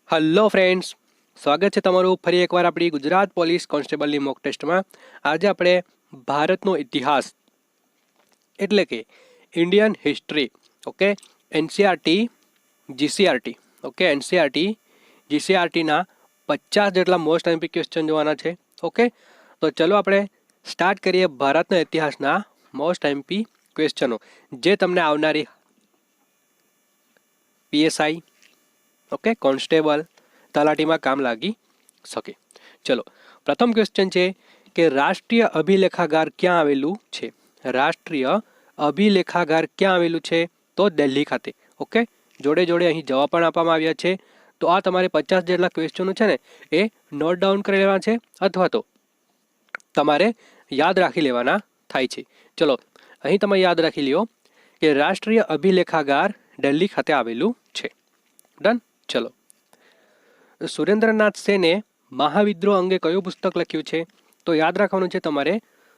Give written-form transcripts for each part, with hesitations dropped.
Hello friends, સ્વાગત છે તમારું ફરી એકવાર આપણી ગુજરાત પોલીસ કોન્સ્ટેબલની મોક ટેસ્ટમાં। આજે આપણે ભારતનો ઇતિહાસ એટલે કે Indian history, okay, NCERT GCERT, okay, NCERT જીસીઆરટીના 50 જેટલા મોસ્ટ એમપી ક્વેશ્ચન જોવાના છે। ઓકે, તો ચલો આપણે સ્ટાર્ટ કરીએ ભારતના ઇતિહાસના મોસ્ટ એમપી ક્વેશ્ચનો, જે તમને આવનારી પીએસઆઈ, ઓકે, કોન્સ્ટેબલ, તલાટીમાં કામ લાગી શકે। ચલો, પ્રથમ ક્વેશ્ચન છે કે રાષ્ટ્રીય અભિલેખાગાર ક્યાં આવેલું છે? રાષ્ટ્રીય અભિલેખાગાર ક્યાં આવેલું છે? તો દિલ્હી ખાતે। ઓકે, જોડે જોડે અહીં જવાબ પણ આપવામાં આવ્યા છે। તો આ તમારે 50 જેટલા ક્વેશ્ચનો છે ને એ નોટ ડાઉન કરી લેવાના છે અથવા તો તમારે યાદ રાખી લેવાના થાય છે। ચલો, અહીં તમે યાદ રાખી લ્યો કે રાષ્ટ્રીય અભિલેખાગાર દિલ્હી ખાતે આવેલું છે। ડન। ચલો, સુરેન્દ્રનાથ સેને મહાવિદ્રોહ અંગે કયું પુસ્તક લખ્યું છે? તો યાદ રાખવાનું છે તમારે,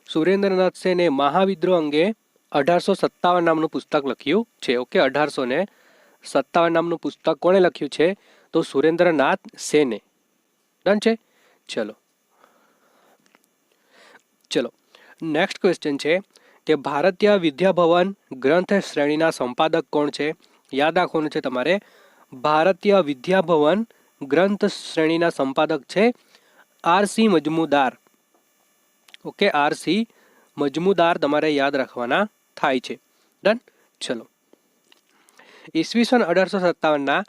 સુરેન્દ્રનાથ સેને મહાવિદ્રોહ અંગે 1857 નામનું પુસ્તક લખ્યું છે। ઓકે, 1857 નામનું પુસ્તક કોણે લખ્યું છે? તો સુરેન્દ્રનાથ સેને। ડન છે। ચલો ચલો નેક્સ્ટ ક્વેશ્ચન છે કે ભારતીય વિદ્યાભવન ગ્રંથ શ્રેણીના સંપાદક કોણ છે? યાદ રાખવાનું છે તમારે, ભારતીય વિદ્યાભવન ગ્રંથ શ્રેણીના સંપાદક છે આરસી મજમુદાર। ઓકે, આરસી મજમુદાર તમારે યાદ રાખવાના થાય છે। ડન। ચલો, ઈસવીસન 1857ના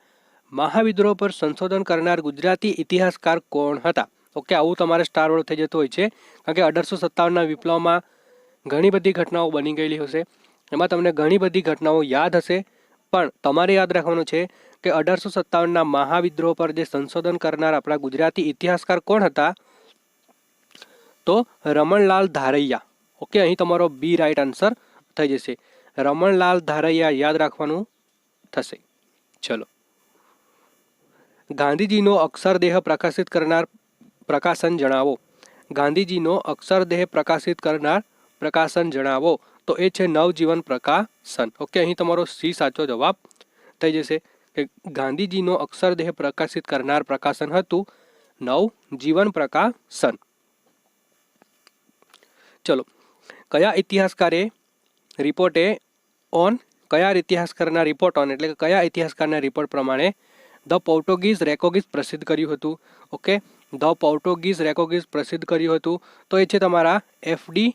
મહાવિદ્રોહ પર સંશોધન કરનાર ગુજરાતી ઇતિહાસકાર કોણ હતા? ઓકે, આવું તમારે સ્ટાર વર્ડ થઈ જતું હોય છે, કારણ કે 1857ના વિપ્લવમાં ઘણી બધી ઘટનાઓ બની ગયેલી હશે, એમાં તમને ઘણી બધી ઘટનાઓ યાદ હશે, પણ તમારે યાદ રાખવાનું છે કે 1857ના મહાવિદ્રોહ પર જે સંશોધન કરનાર આપણા ગુજરાતી ઇતિહાસકાર કોણ હતા? તો રમણલાલ ધારૈયા। ઓકે, અહીં તમારો બી રાઈટ આન્સર થઈ જશે, રમણલાલ ધારૈયા યાદ રાખવાનું થશે। ચલો, ગાંધીજીનો અક્ષરદેહ પ્રકાશિત કરનાર પ્રકાશન જણાવો। ગાંધીજીનો અક્ષરદેહ પ્રકાશિત કરનાર પ્રકાશન જણાવો, તો એ છે નવજીવન પ્રકાશન। ઓકે, અહીં તમારો સી સાચો જવાબ થઈ જશે કે ગાંધીજીનો અક્ષરદેહ પ્રકાશિત કરનાર પ્રકાશન હતું નવજીવન પ્રકાશન। ચલો, કયા ઇતિહાસકારે રિપોર્ટે ઓન કયા ઇતિહાસકારના રિપોર્ટ ઓન એટલે કે કયા ઇતિહાસકારના રિપોર્ટ પ્રમાણે ધ પોર્ટુગીઝ રેકોગીઝ પ્રસિદ્ધ કર્યું હતું? ઓકે, ધ પોર્ટુગીઝ રેકોગીઝ પ્રસિદ્ધ કર્યું હતું, તો એ છે તમારા એફડી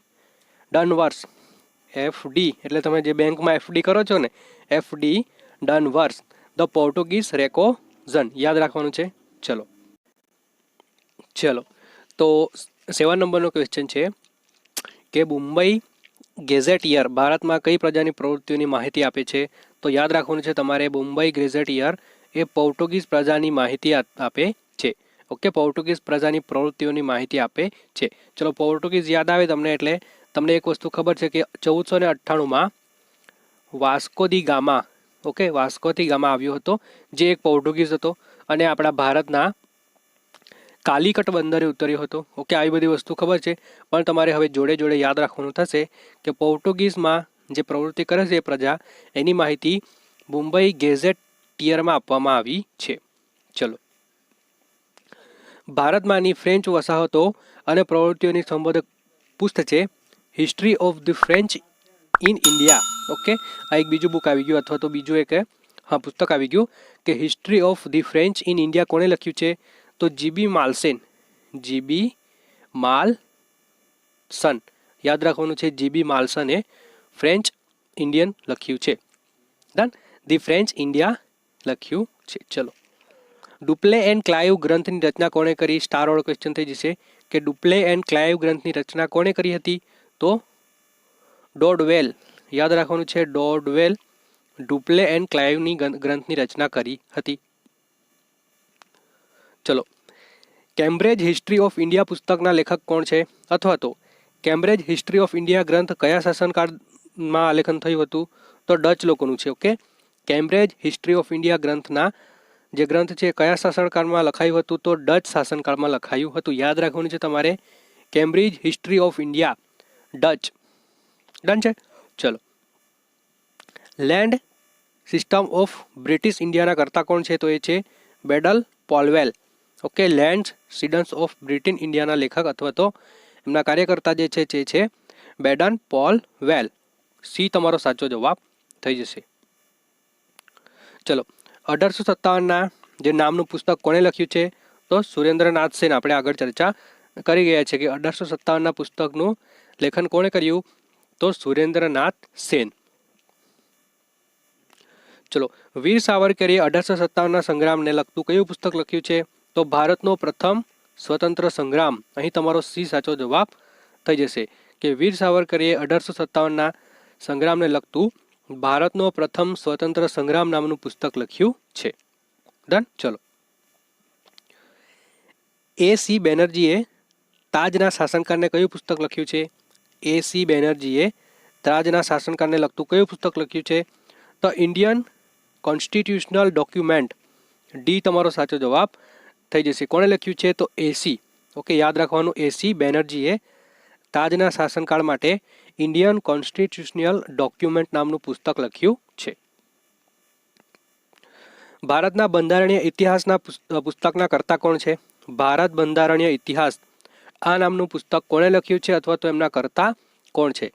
ડનવર્સ। એફડી એટલે તમે જે બેંકમાં એફડી કરો છો ને, એફડી ડનવર્સ, ધ પોર્ટુગીઝ રેકોઝન યાદ રાખવાનું છે। ચલો ચલો તો 7 નંબરનો ક્વેશ્ચન છે કે મુંબઈ ગેઝેટિયર ભારતમાં કઈ પ્રજાની પ્રવૃત્તિઓની માહિતી આપે છે? તો યાદ રાખવાનું છે તમારે, મુંબઈ ગેઝેટિયર એ પોર્ટુગીઝ પ્રજાની માહિતી આપે છે। ઓકે, પોર્ટુગીઝ પ્રજાની પ્રવૃત્તિઓની માહિતી આપે છે। ચલો, પોર્ટુગીઝ યાદ આવે તમને એટલે તમને એક વસ્તુ ખબર છે કે 1498માં વાસ્કો દી ગામા, ઓકે, વાસ્કો દી ગામા આવ્યો હતો, જે એક પોર્ટુગીઝ હતો અને આપણા ભારતના કાલિકટ બંદરે ઉતર્યો હતો। ઓકે, આવી બધી વસ્તુ ખબર છે, પણ તમારે હવે જોડે જોડે યાદ રાખવાનું થશે કે પોર્ટુગીઝમાં જે પ્રવૃત્તિ કરે છે એ પ્રજા, એની માહિતી મુંબઈ ગેઝેટિયરમાં આપવામાં આવી છે। ચલો, ભારતમાંની ફ્રેન્ચ વસાહતો અને પ્રવૃત્તિઓની સંબોધક પુસ્તક છે history of the French in India. Okay, આ એક બીજું બુક આવી ગયું અથવા તો બીજું એક પુસ્તક આવી ગયું કે history of the French in India કોણે લખ્યું છે? તો જીબી માલ્સન। જીબી માલ્સન યાદ રાખવાનું છે, જીબી માલ્સને ફ્રેન્ચ ઇન્ડિયન લખ્યું છે। ડન, ધી ફ્રેન્ચ ઇન્ડિયા લખ્યું છે। ચલો, ડુપ્લે એન્ડ ક્લાઇવ ગ્રંથની રચના કોણે કરી? સ્ટાર વાળો ક્વેશ્ચન થઈ જશે કે ડુપ્લે એન્ડ ક્લાઇવ ગ્રંથની રચના કોણે કરી હતી? તો ડોડવેલ યાદ રાખવાનું છે, ડોડવેલ ડુપ્લે એન્ડ ક્લાઇવની ગ્રંથની રચના કરી હતી। ચલો, કેમ્બ્રિજ હિસ્ટ્રી ઓફ ઇન્ડિયા પુસ્તકના લેખક કોણ છે? અથવા તો કેમ્બ્રિજ હિસ્ટ્રી ઓફ ઇન્ડિયા ગ્રંથ કયા શાસનકાળમાં આલેખન થયું હતું? તો ડચ લોકોનું છે। Okay, Cambridge history of India ગ્રંથના જે ગ્રંથ છે કયા શાસનકાળમાં લખાયું હતું? તો ડચ શાસનકાળમાં લખાયું હતું। યાદ રાખવાનું છે તમારે, Cambridge history of India Dutch. Done છે। ચલો, લેન્ડ સિસ્ટમ ઓફ બ્રિટિશ ઇન્ડિયાના કરતા કોણ છે? તો એ છે બેડલ પોલવેલ, ઓકે, લેન્ડ્સ સીડન્સ ઓફ બ્રિટન ઇન્ડિયાના લેખક અથવા તો એમના કાર્યકર્તા જે છે બેડન પોલ વેલ. સી તમારો સાચો જવાબ થઈ જશે. ચલો, 1857ના જે નામનું પુસ્તક કોણે લખ્યું છે? તો સુરેન્દ્રનાથ સેન. આપણે આગળ ચર્ચા કરી ગયા છે કે 1857ના પુસ્તકનું લેખન કોણે કર્યું? તો સુરેન્દ્રનાથ સેન. ચલો, વીર સાવરકરે 1857ના સંગ્રામને લગતું કયું પુસ્તક લખ્યું છે? તો ભારતનો પ્રથમ સ્વતંત્ર સંગ્રામ. અહીં તમારો સી સાચો જવાબ થઈ જશે કે વીર સાવરકરે 1857ના સંગ્રામને લગતું ભારતનો પ્રથમ સ્વતંત્ર સંગ્રામ નામનું પુસ્તક લખ્યું છે. ડન. ચલો, A.C. બેનર્જીએ તાજના શાસનકાળને કયું પુસ્તક લખ્યું છે? A.C. બેનર્જીએ તાજના શાસનકાળને લગતું કયું પુસ્તક લખ્યું છે? તો ઇન્ડિયન કોન્સ્ટિટ્યુશનલ ડોક્યુમેન્ટ. ડી તમારો સાચો જવાબ થઈ જશે. કોણે લખ્યું છે? તો A.C. ઓકે, યાદ રાખવાનું, A.C. બેનર્જીએ તાજના શાસનકાળ માટે ઇન્ડિયન કોન્સ્ટિટ્યુશનલ ડોક્યુમેન્ટ નામનું પુસ્તક લખ્યું છે. ભારતના બંધારણીય ઇતિહાસના પુસ્તકના કર્તા કોણ છે? ભારત બંધારણીય ઇતિહાસ આ નામનું પુસ્તક કોણે લખ્યું છે અથવા તો એમના કર્તા કોણ છે?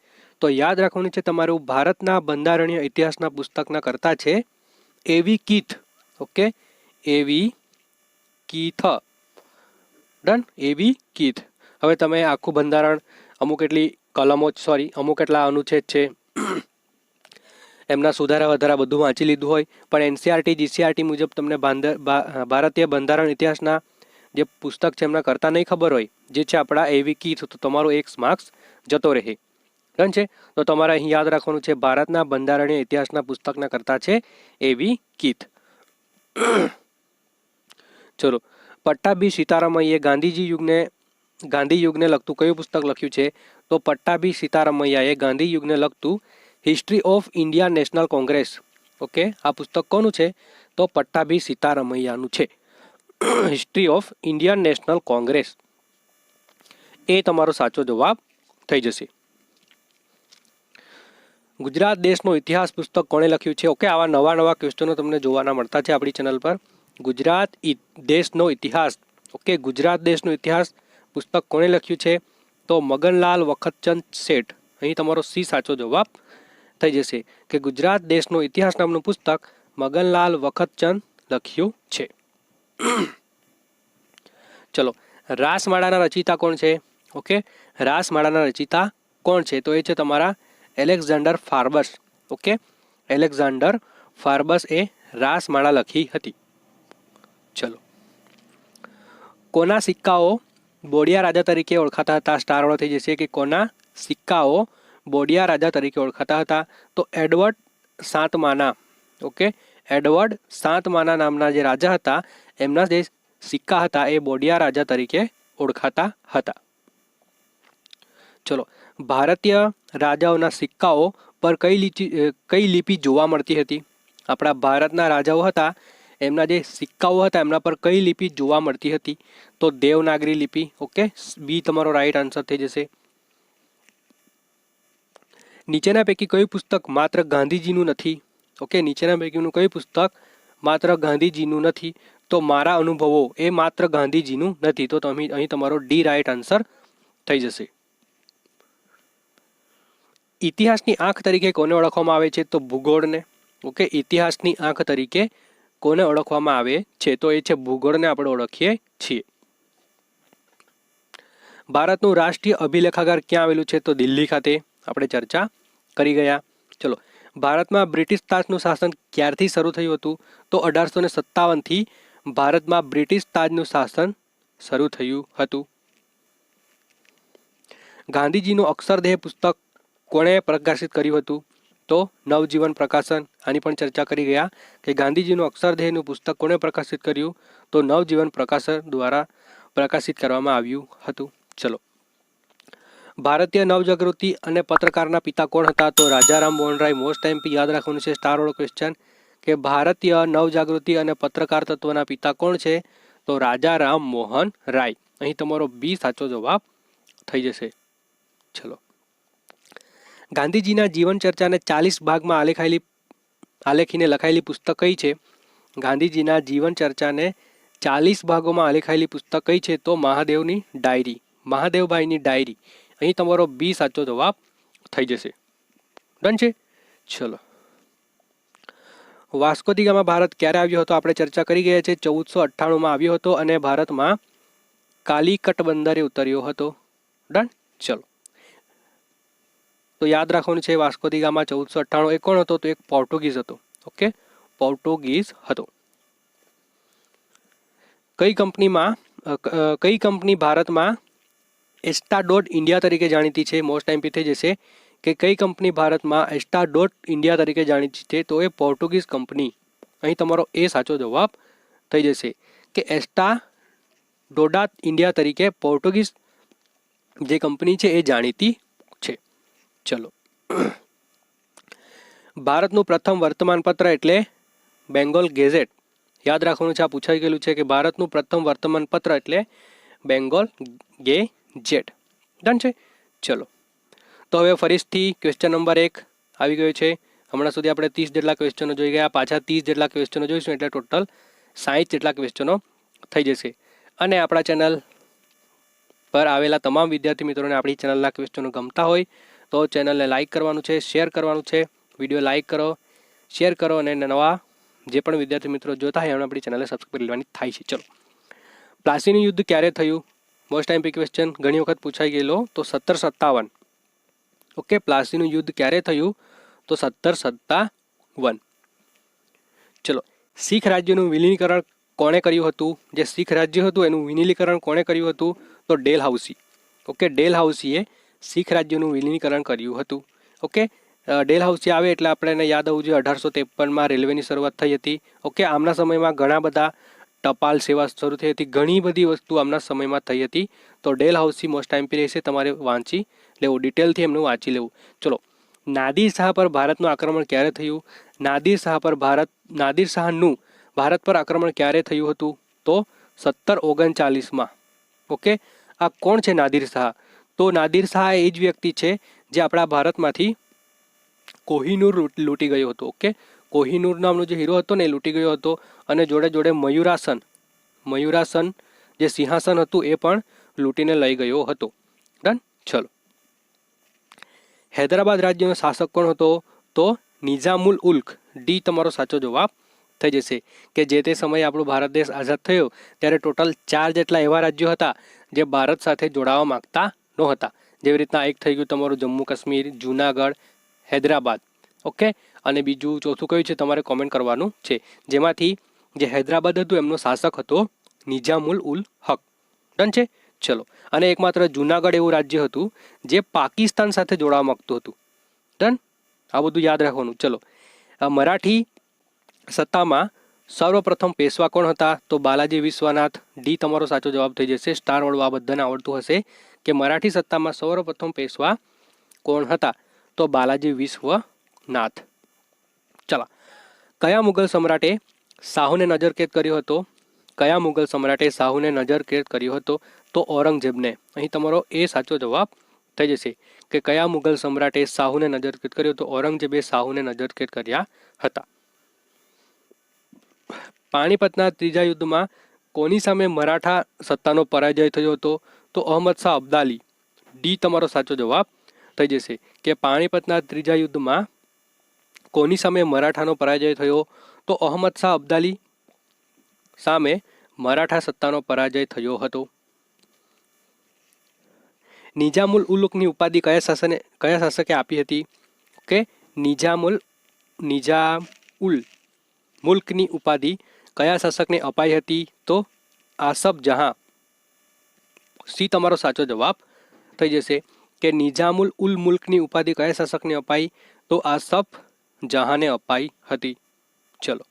તો યાદ રાખવાનું છે તમારું, ભારતના બંધારણીય ઇતિહાસના પુસ્તકના કર્તા છે A.V. Keith. Okay, A.V. Keith. Done, A.V. Keith. હવે તમે આખું બંધારણ, અમુક એટલી કલમો, અમુક એટલા અનુચ્છેદ છે, એમના સુધારા વધારા બધું વાંચી લીધું હોય, પણ એનસીઆરટી જીસીઆરટી મુજબ તમને ભારતીય બંધારણ ઇતિહાસના જે પુસ્તક છે એમના કરતા નહીં ખબર હોય, જે છે આપણા A.V. કીથ, તો તમારો 1 માર્ક્સ જતો રહે. ડન છે. તો તમારે અહીં યાદ રાખવાનું છે, ભારતના બંધારણીય ઇતિહાસના પુસ્તકના કરતા છે A.V. કીથ. ચલો, પટ્ટાભી સીતારામૈયાએ ગાંધી યુગને લગતું કયું પુસ્તક લખ્યું છે? તો પટ્ટાભી સીતારામૈયાએ ગાંધી યુગને લગતું history of India national Congress. Okay, આ પુસ્તક કોનું છે? તો પટ્ટાભી સીતારામૈયાનું છે. History of Indian national Congress. એ તમારો સાચો જવાબ થઈ જશે. ગુજરાત દેશનો ઇતિહાસ પુસ્તક કોણે લખ્યું છે? ઓકે, આવા નવા ક્વેશ્ચનો તમને જોવાના મળતા છે આપણી ચેનલ પર. ગુજરાત દેશનો ઇતિહાસ. ઓકે, ગુજરાત દેશનો ઇતિહાસ પુસ્તક કોણે લખ્યું છે? તો મગનલાલ વખતચંદ શેઠ. અહીં તમારો સી સાચો જવાબ થઈ જશે કે ગુજરાત દેશનો ઇતિહાસ નામનું પુસ્તક મગનલાલ વખતચંદ લખ્યું છે. ચલો, રાસમાળાના રચયિતા કોણ છે? ઓકે, રાસમાળાના રચયિતા કોણ છે? તો એ છે તમારા Alexander Forbes. Okay, Alexander Forbes એ રાસમાળા લખી હતી. ચલો, કોના સિક્કાઓ બોડિયા રાજા તરીકે ઓળખાતા હતા? સ્ટાર વાળો થઈ જશે કે કોના સિક્કાઓ બોડિયા રાજા તરીકે ઓળખાતા હતા? તો એડવર્ડ સાતમાના. ઓકે, એડવર્ડ સાતમાના નામના જે રાજા હતા, એમના જે સિક્કા હતા એ બોડિયા રાજા તરીકે ઓળખાતા હતા. ચલો, ભારતીય રાજાઓના સિક્કાઓ પર કઈ લિપિ જોવા મળતી હતી? આપણા ભારતના રાજાઓ હતા, એમના જે સિક્કાઓ હતા એમના પર કઈ લિપિ જોવા મળતી હતી? તો દેવનાગરી લિપિ. ઓકે, બી તમારો રાઈટ આન્સર થઈ જશે. નીચેના પૈકી કયું પુસ્તક માત્ર ગાંધીજીનું નથી? ઓકે, નીચેના પૈકીનું કયું પુસ્તક માત્ર ગાંધીજીનું નથી? તો મારા અનુભવો એ માત્ર ગાંધીજીનું નથી. તો તમે અહીં તમારો ડી રાઈટ આન્સર થઈ જશે. ઇતિહાસની આંખ તરીકે કોને ઓળખવામાં આવે છે? તો ભૂગોળને. ઓકે, ઇતિહાસની આંખ તરીકે કોને ઓળખવામાં આવે છે? તો એ છે ભૂગોળને આપણે ઓળખીએ છીએ. ભારતનું રાષ્ટ્રીય અભિલેખાગાર ક્યાં આવેલું છે? તો દિલ્હી ખાતે. આપણે ચર્ચા કરી ગયા. ચલો, ભારતમાં બ્રિટિશ તાજનું શાસન ક્યારથી શરૂ થયું હતું? તો 1857થી ભારતમાં બ્રિટિશ તાજનું શાસન શરૂ થયું હતું. ગાંધીજીનું અક્ષરદેહ પુસ્તક કોણે પ્રકાશિત કર્યું હતું? તો નવજીવન પ્રકાશન. આની પણ ચર્ચા કરી ગયા કે ગાંધીજીનું અક્ષરદેહનું પુસ્તક કોણે પ્રકાશિત કર્યું? તો નવજીવન પ્રકાશન દ્વારા પ્રકાશિત કરવામાં આવ્યું હતું. ચલો, ભારતીય નવજાગૃતિ અને પત્રકારના પિતા કોણ હતા? તો રાજારામ મોહન રાય. મોસ્ટ ટાઈમ યાદ રાખવાનું છે, સ્ટાર વાળો ક્વેશ્ચન, કે ભારતીય નવજાગૃતિ અને પત્રકાર તત્વના પિતા કોણ છે? તો રાજારામ મોહન રાય. અહીં તમારો બી સાચો જવાબ થઈ જશે. ચલો, ગાંધીજીના જીવન ચર્ચાને 40 ભાગમાં આલેખીને લખાયેલી પુસ્તક કઈ છે? ગાંધીજીના જીવન ચર્ચાને 40 ભાગોમાં આલેખાયેલી પુસ્તક કઈ છે? તો મહાદેવની ડાયરી, મહાદેવભાઈની ડાયરી. અહીં તમારો બી સાચો જવાબ થઈ જશે. ડન છે. ચલો, વાસ્કો દી ગામા ભારત ક્યારે આવ્યો હતો? આપણે ચર્ચા કરી ગયા છે. 1498માં આવ્યો હતો અને ભારતમાં કાલિકટ બંદરે ઉતર્યો હતો. ડન. ચલો, તો યાદ રાખવાનું છે વાસ્કો દી ગામા 1498 એ કોણ હતો? તો એક પોર્ટુગીઝ હતો. ઓકે, પોર્ટુગીઝ હતો. કઈ કંપની ભારતમાં એસ્ટાડોટ ઇન્ડિયા તરીકે જાણીતી છે? મોસ્ટ ટાઈમ થઈ જશે કે કઈ કંપની ભારતમાં એસ્ટાડોટ ઇન્ડિયા તરીકે જાણીતી છે? તો એ પોર્ટુગીઝ કંપની. અહીં તમારો એ સાચો જવાબ થઈ જશે કે એસ્ટાડોટ ઇન્ડિયા તરીકે પોર્ટુગીઝ જે કંપની છે એ જાણીતી છે. ચલો, ભારતનું પ્રથમ વર્તમાનપત્ર એટલે બેંગોલ ગેઝેટ. યાદ રાખવાનું છે, આ પૂછાઈ ગયેલું છે કે ભારતનું પ્રથમ વર્તમાનપત્ર એટલે બેંગોલ ગેઝેટ. ડન છે. ચલો, તો હવે ફરીથી ક્વેશ્ચન નંબર 1 આવી ગયો છે. હમણાં સુધી આપણે 30 જેટલા ક્વેશ્ચનો જોઈ ગયા, પાછા 30 જેટલા ક્વેશ્ચનો જોઈશું એટલે ટોટલ 60 જેટલા ક્વેશ્ચનો થઈ જશે. અને આપણા ચેનલ પર આવેલા તમામ વિદ્યાર્થી મિત્રોને આપણી ચેનલના ક્વેશ્ચનો ગમતા હોય તો ચેનલને લાઇક કરવાનું છે, શેર કરવાનું છે. વિડીયો લાઇક કરો, શેર કરો અને નવા જે પણ વિદ્યાર્થી મિત્રો જોતા હોય એમને આપણી ચેનલને સબસ્ક્રાઈબ કરી લેવાની થાય છે. ચલો, પ્લાસીનું યુદ્ધ ક્યારે થયું? મોસ્ટ ટાઈમ ક્વેશ્ચન ઘણી વખત પૂછાઈ ગયેલો. તો 1757. ઓકે, પ્લાસીનું યુદ્ધ ક્યારે થયું? તો 1757. ચલો, શીખ રાજ્યનું વિલીનીકરણ કોણે કર્યું હતું? જે શીખ રાજ્ય હતું એનું વિલીનીકરણ કોણે કર્યું હતું? તો ડેલહાઉસી. ઓકે, ડેલહાઉસીએ શીખ રાજ્યનું વિલીનીકરણ કર્યું હતું. ઓકે, ડેલહાઉસી આવે એટલે આપણે એને યાદ આવવું જોઈએ 1853માં રેલવેની શરૂઆત થઈ હતી. ઓકે, આમના સમયમાં ઘણા બધા ટપાલ સેવા શરૂ થઈ હતી, ઘણી બધી વસ્તુ આમના સમયમાં થઈ હતી. તો ડેલહાઉસી મોસ્ટ ટાઈમ રહેશે, તમારે વાંચી લેવું, ડિટેલથી એમનું વાંચી લેવું. ચલો, નાદિર શાહ પર ભારતનું આક્રમણ ક્યારે થયું? નાદિર શાહનું ભારત પર આક્રમણ ક્યારે થયું હતું? તો 1739માં. ઓકે, આ કોણ છે નાદિર શાહ? તો નાદિર શાહ એ જ વ્યક્તિ છે જે આપણા ભારતમાંથી કોહિનૂર લૂંટી ગયો હતો. ઓકે, કોહિનૂર નામનો જે હીરો હતો ને એ લૂંટી ગયો હતો અને જોડે જોડે મયુરાસન જે સિંહાસન હતું એ પણ લૂંટીને લઈ ગયો હતો. ડન. ચલો, હૈદરાબાદ રાજ્યનો શાસક કોણ હતો? તો નિઝામુલ ઉલ્ક. ડી તમારો સાચો જવાબ થઈ જશે કે જે તે સમયે આપણો ભારત દેશ આઝાદ થયો ત્યારે ટોટલ 4 જેટલા એવા રાજ્યો હતા જે ભારત સાથે જોડાવા માંગતા નહોતા. જેવી રીતના એક થઈ ગયું તમારું જમ્મુ કાશ્મીર, જૂનાગઢ, હૈદરાબાદ. ઓકે, અને બીજું ચોથું કયું છે તમારે કોમેન્ટ કરવાનું છે. જેમાંથી જે હૈદરાબાદ હતું એમનો શાસક હતો નિઝામુલ ઉલ હક. ડન છે. ચલો, અને એકમાત્ર જૂનાગઢ એવું રાજ્ય હતું જે પાકિસ્તાન સાથે જોડાવા માંગતું હતું. ડન, આ બધું યાદ રાખવાનું. ચલો, મરાઠી સત્તામાં સર્વપ્રથમ પેશવા કોણ હતા? તો બાલાજી વિશ્વનાથ. ડી તમારો સાચો જવાબ થઈ જશે. સ્ટાર વાળું આ બધાને આવડતું હશે કે મરાઠી સત્તામાં સર્વપ્રથમ પેશવા કોણ હતા? તો બાલાજી વિશ્વનાથ. ચલો, કયા મુગલ સમ્રાટે શાહુને નજરકેદ કર્યો હતો? કયા મુગલ સમ્રાટે શાહુને નજરકેદ કર્યો હતો? તો ઔરંગઝેબને. અહીં તમારો એ સાચો જવાબ થઈ જશે કે કયા મુગલ સમ્રાટે શાહુને નજરકેદ કર્યો? તો ઔરંગઝેબે શાહુને નજરકેદ કર્યા હતા. પાણીપતના ત્રીજા યુદ્ધમાં કોની સામે મરાઠા સત્તાનો પરાજય થયો હતો? તો અહમદ શાહ અબ્દાલી. ડી તમારો સાચો જવાબ થઈ જશે કે પાણીપતના ત્રીજા યુદ્ધમાં કોની સામે મરાઠાનો પરાજય થયો? તો અહમદ શાહ અબ્દાલી સામે મરાઠા સત્તાનો પરાજય થયો હતો. નિઝામુલ ઉલુકની ઉપાધિ કયા શાસકે આપી હતી? ઓકે, નિઝામુલ મુલ્કની ઉપાધિ કયા શાસકને અપાઈ હતી? તો આસફ જહાં. સી તમારો સાચો જવાબ થઈ જશે કે નિઝામુલ ઉલ મુલ્કની ઉપાધિ કયા શાસકને અપાઈ? તો આસફ જહાંને અપાઈ હતી. ચલો,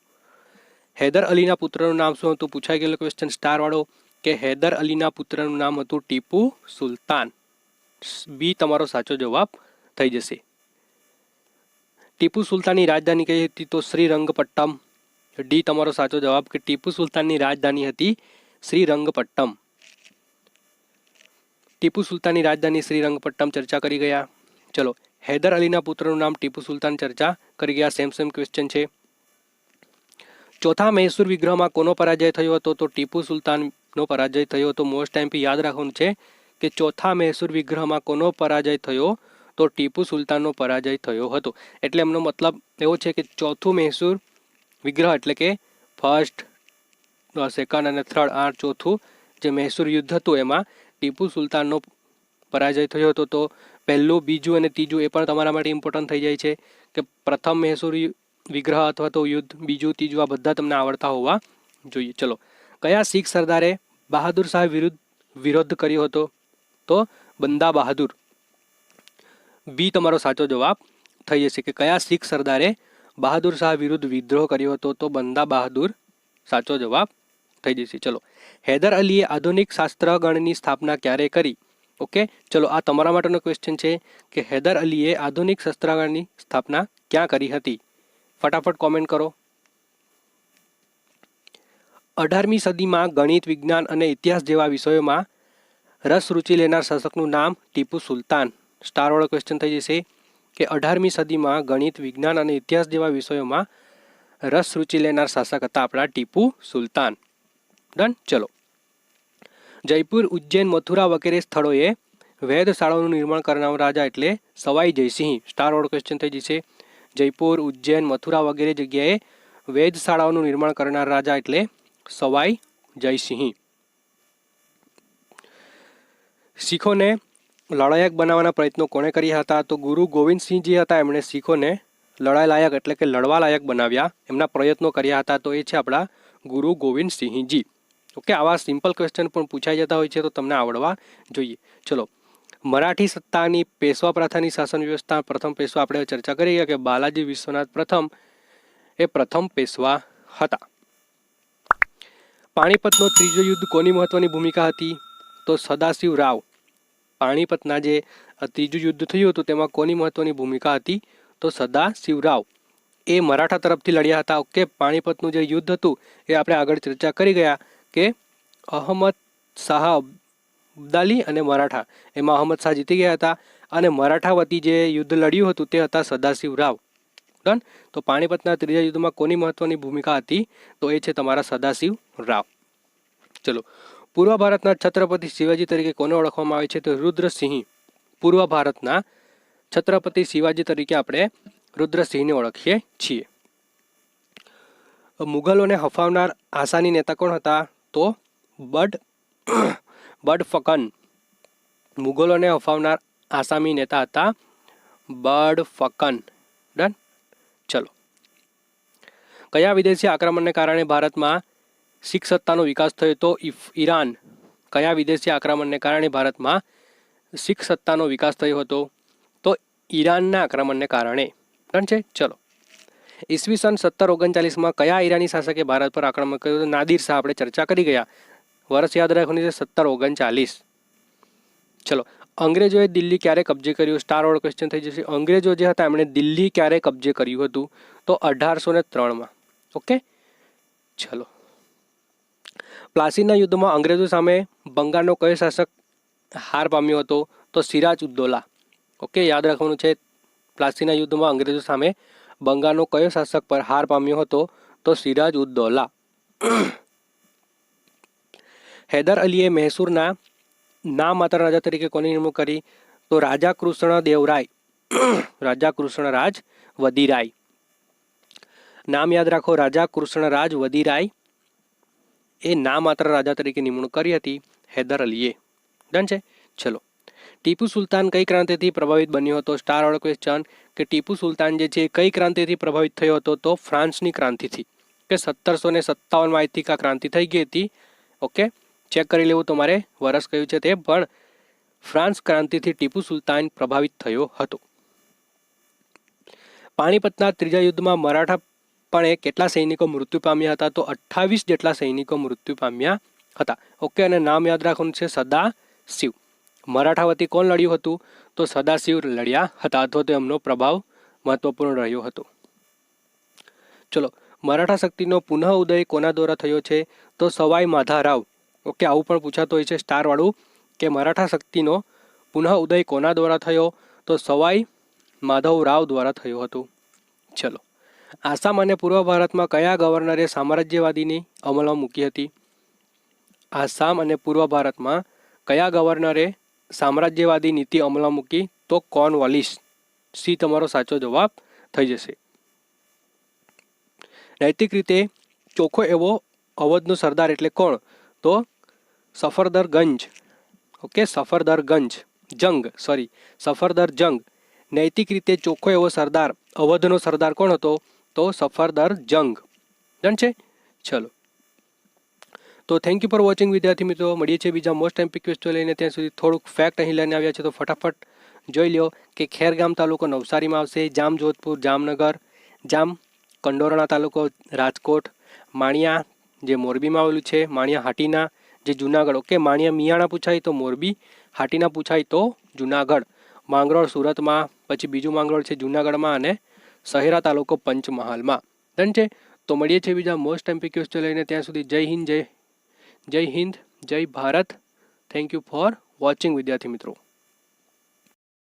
હૈદર અલીના પુત્રનું નામ શું હતું? પૂછાઈ ગયેલો ક્વેશ્ચન સ્ટાર વાળો કે હૈદર અલીના પુત્રનું નામ હતું ટીપુ સુલતાન. બી તમારો સાચો જવાબ થઈ જશે. ટીપુ સુલતાનની રાજધાની કઈ હતી? તો શ્રીરંગપટ્ટમ. ડી તમારો સાચો જવાબ કે ટીપુ સુલતાનની રાજધાની હતી શ્રીરંગપટ્ટમ. ટીપુ સુલતાનની રાજધાની શ્રીરંગપટ્ટમ ચર્ચા કરી ગયા. ચલો, હૈદર અલીના પુત્રનું નામ ટીપુ સુલતાન ચર્ચા કરી ગયા. સેમ ક્વેશ્ચન છે. ચોથા મૈસૂર વિગ્રહમાં કોનો પરાજય થયો હતો? તો ટીપુ સુલતાનનો પરાજય થયો હતો. મોસ્ટ ટાઈમથી યાદ રાખવાનું છે કે ચોથા મૈસૂર વિગ્રહમાં કોનો પરાજય થયો? તો ટીપુ સુલતાનનો પરાજય થયો હતો. એટલે એમનો મતલબ એવો છે કે ચોથું મૈસૂર વિગ્રહ એટલે કે ફર્સ્ટ, સેકન્ડ અને થર્ડ, આ ચોથું જે મૈસૂર યુદ્ધ હતું એમાં ટીપુ સુલતાનનો પરાજય થયો હતો. તો પહેલું, બીજું અને ત્રીજું એ પણ તમારા માટે ઇમ્પોર્ટન્ટ થઈ જાય છે કે પ્રથમ મૈસૂર વિગ્રહ અથવા તો યુદ્ધ, બીજું, ત્રીજું આ બધા તમને આવડતા હોવા જોઈએ. ચલો, કયા શીખ સરદારે બહાદુર શાહ વિરોધ કર્યો હતો? તો બંદા બહાદુર. બી તમારો સાચો જવાબ થઈ જશે કે કયા શીખ સરદારે બહાદુર શાહ વિરુદ્ધ વિદ્રોહ કર્યો હતો? તો બંદા બહાદુર સાચો જવાબ થઈ જશે. ચલો, હૈદર અલીએ આધુનિક શાસ્ત્રગણની સ્થાપના ક્યારે કરી? ઓકે, ચલો આ તમારા માટેનો ક્વેશ્ચન છે કે હૈદર અલીએ આધુનિક શસ્ત્રાગારની સ્થાપના ક્યાં કરી હતી? ફટાફટ કોમેન્ટ કરો. 18મી સદીમાં ગણિત, વિજ્ઞાન અને ઇતિહાસ જેવા વિષયોમાં રસ રુચિ લેનાર શાસકનું નામ ટીપુ સુલતાન. સ્ટારવાળો ક્વેશ્ચન થઈ જશે કે 18મી સદીમાં ગણિત, વિજ્ઞાન અને ઇતિહાસ જેવા વિષયોમાં રસ રુચિ લેનાર શાસક હતા આપણા ટીપુ સુલતાન. ડન. ચલો, જયપુર, ઉજ્જૈન, મથુરા વગેરે સ્થળોએ વેધશાળાઓનું નિર્માણ કરનાર રાજા એટલે સવાઈ જયસિંહ. સ્ટારવાળો ક્વેશ્ચન થઈ જશે. જયપુર, ઉજ્જૈન, મથુરા વગેરે જગ્યાએ વેધશાળાઓનું નિર્માણ કરનાર રાજા એટલે સવાઈ જયસિંહ. શીખોને લડાયક બનાવવાના પ્રયત્નો કોણે કર્યા હતા? તો ગુરુ ગોવિંદસિંહજી હતા. એમણે શીખોને લડાઈ લાયક એટલે કે લડવા લાયક બનાવ્યા, એમના પ્રયત્નો કર્યા હતા. તો એ છે આપણા ગુરુ ગોવિંદસિંહજી. ઓકે, આવા સિમ્પલ ક્વેશ્ચન પણ પૂછાઈ જતા હોય છે તો તમને આવડવા જોઈએ. ચલો, મરાઠી સત્તાની પેશવા પ્રથાની શાસન વ્યવસ્થા. પ્રથમ પેશવા આપણે ચર્ચા કરી ગયા કે બાલાજી વિશ્વનાથ પ્રથમ એ પ્રથમ પેશવા હતા. પાણીપતનો ત્રીજો યુદ્ધ કોની મહત્વની ભૂમિકા હતી? તો સદાશિવ રાવ. પાણીપતના જે ત્રીજું યુદ્ધ થયું હતું તેમાં કોની મહત્વની ભૂમિકા હતી? તો સદાશિવ રાવ. એ મરાઠા તરફથી લડ્યા હતા. ઓકે, પાણીપતનું જે યુદ્ધ હતું એ આપણે આગળ ચર્ચા કરી ગયા કે અહમદ શાહ અબ્દાલી અને મરાઠા, એમાં અહમદ શાહ જીતી ગયા હતા અને મરાઠા વતી જે યુદ્ધ લડ્યું હતું તે હતા સદાશિવ રાવ. ડન. તો પાણીપતના ત્રીજા યુદ્ધમાં કોની મહત્વની ભૂમિકા હતી? તો એ છે તમારા સદાશિવ રાવ. ચલો, પૂર્વ ભારતના છત્રપતિ શિવાજી તરીકે કોને ઓળખવામાં આવે છે? તો રુદ્રસિંહ. પૂર્વ ભારતના છત્રપતિ શિવાજી તરીકે આપણે રુદ્રસિંહને ઓળખીએ છીએ. મુગલોને હફાવનાર આસાની નેતા કોણ હતા? તો બડફકન. મુગલોને હફાવનાર આસામી નેતા હતા બડફકન. ડન. ચલો, કયા વિદેશી આક્રમણને કારણે ભારતમાં શીખ સત્તાનો વિકાસ થયો? તો ઈરાન. કયા વિદેશી આક્રમણને કારણે ભારતમાં શીખ સત્તાનો વિકાસ થયો હતો? તો ઈરાનના આક્રમણને કારણે. ડન છે. ચલો, ઈસવીસન 1739માં કયા ઈરાની શાસકે ભારત પર આક્રમણ કર્યું હતું? નાદિર શાહ. આપણે ચર્ચા કરી ગયા. વર્ષ યાદ રાખવાની છે 1739. ચલો, અંગ્રેજોએ દિલ્હી ક્યારે કબજે કર્યું? સ્ટારવાળો ક્વેશ્ચન થઈ જશે. અંગ્રેજો જે હતા એમણે દિલ્હી ક્યારે કબજે કર્યું હતું? તો 1803માં. ઓકે, ચલો, પ્લાસીના યુદ્ધમાં અંગ્રેજો સામે બંગાળનો કયો શાસક હાર પામ્યો હતો? તો સિરાજ ઉદ્દૌલા. ઓકે, યાદ રાખવાનું છે. પ્લાસીના યુદ્ધમાં અંગ્રેજો સામે બંગાળનો કયો શાસક પર હાર પામ્યો હતો? તો સિરાજ ઉદ્દૌલા. હૈદર અલીએ મૈસૂરના નામ માત્ર રાજા તરીકે કોની નિમણૂક કરી? તો રાજા કૃષ્ણદેવરાય. રાજા કૃષ્ણરાજ વદીરાય. નામ યાદ રાખો, રાજા કૃષ્ણરાજ વદીરાય એ નામ માત્ર રાજા તરીકે નિમણૂક કરી હતી હૈદર અલીએ. ડન છે. ચલો, ટીપુ સુલતાન કઈ ક્રાંતિથી પ્રભાવિત બન્યો હતો? સ્ટારવાળો ક્વેશ્ચન કે ટીપુ સુલતાન જે છે કઈ ક્રાંતિથી પ્રભાવિત થયો હતો? તો ફ્રાન્સની ક્રાંતિથી. કે 1757માં આઈ થિંક આ ક્રાંતિ થઈ ગઈ હતી. ઓકે, ચેક કરી લેવું તમારે વર્ષ કયું છે તે, પણ ફ્રાન્સ ક્રાંતિથી ટીપુ સુલતાન પ્રભાવિત થયો હતો. પાણીપતના ત્રીજા યુદ્ધમાં મરાઠા પણ કેટલા સૈનિકો મૃત્યુ પામ્યા હતા? તો 28 જેટલા સૈનિકો મૃત્યુ પામ્યા હતા. ઓકે, અને નામ યાદ રાખવાનું છે સદાશિવ. મરાઠા વતી કોણ લડ્યું હતું? તો સદાશિવ લડ્યા હતા અથવા તો એમનો પ્રભાવ મહત્વપૂર્ણ રહ્યો હતો. ચલો, મરાઠા શક્તિનો પુનઃ ઉદય કોના દ્વારા થયો છે? તો સવાઈ માધારાવ. ઓકે, આવું પણ પૂછાતું હોય છે સ્ટારવાળું કે મરાઠા શક્તિનો પુનઃ ઉદય કોના દ્વારા થયો? તો સવાઈ માધવરાવ દ્વારા થયો હતો. ચલો, આસામ અને પૂર્વ ભારતમાં કયા ગવર્નરે સામ્રાજ્યવાદીની અમલમાં મૂકી હતી? આસામ અને પૂર્વ ભારતમાં કયા ગવર્નરે સામ્રાજ્યવાદી નીતિ અમલમાં મૂકી? તો કોર્નવાલિસ. સી તમારો સાચો જવાબ થઈ જશે. નૈતિક રીતે ચોખ્ખો એવો અવધનો સરદાર એટલે કોણ? તો સફદરગંજ. ઓકે, સફદરજંગ. નૈતિક રીતે ચોખ્ખો એવો સરદાર, અવધનો સરદાર કોણ હતો? તો સફદરજંગ. ડન છે? ચલો, તો થેન્ક યુ ફોર વોચિંગ વિદ્યાર્થી મિત્રો. મળીએ છીએ બીજા મોસ્ટ એમ્પી ક્વેશ્ચન લઈને. ત્યાં સુધી થોડુંક ફેક્ટ અહીં લઈને આવ્યા છે, તો ફટાફટ જોઈ લ્યો કે ખેરગામ તાલુકો નવસારીમાં આવશે, જામ જોધપુર જામનગર, જામ કંડોરણા તાલુકો રાજકોટ, માણિયા જે મોરબીમાં આવેલું છે, માણિયા હાટીના જે જુનાગઢ. ઓકે, માણિયા મિયાણા પૂછાય તો મોરબી, હાટીના પૂછાય તો જુનાગઢ, માંગરોળ સુરતમાં, પછી બીજું માંગરોળ છે જુનાગઢમાં, અને શહેરા તાલુકો પંચમહાલમાં. ડન છે? તો મળીએ છીએ બીજા મોસ્ટ એમ્પી ક્વેશ્ચન લઈને. ત્યાં સુધી જય હિન્દ, જય Bharat. Thank you for watching વિદ્યાર્થી મિત્રો.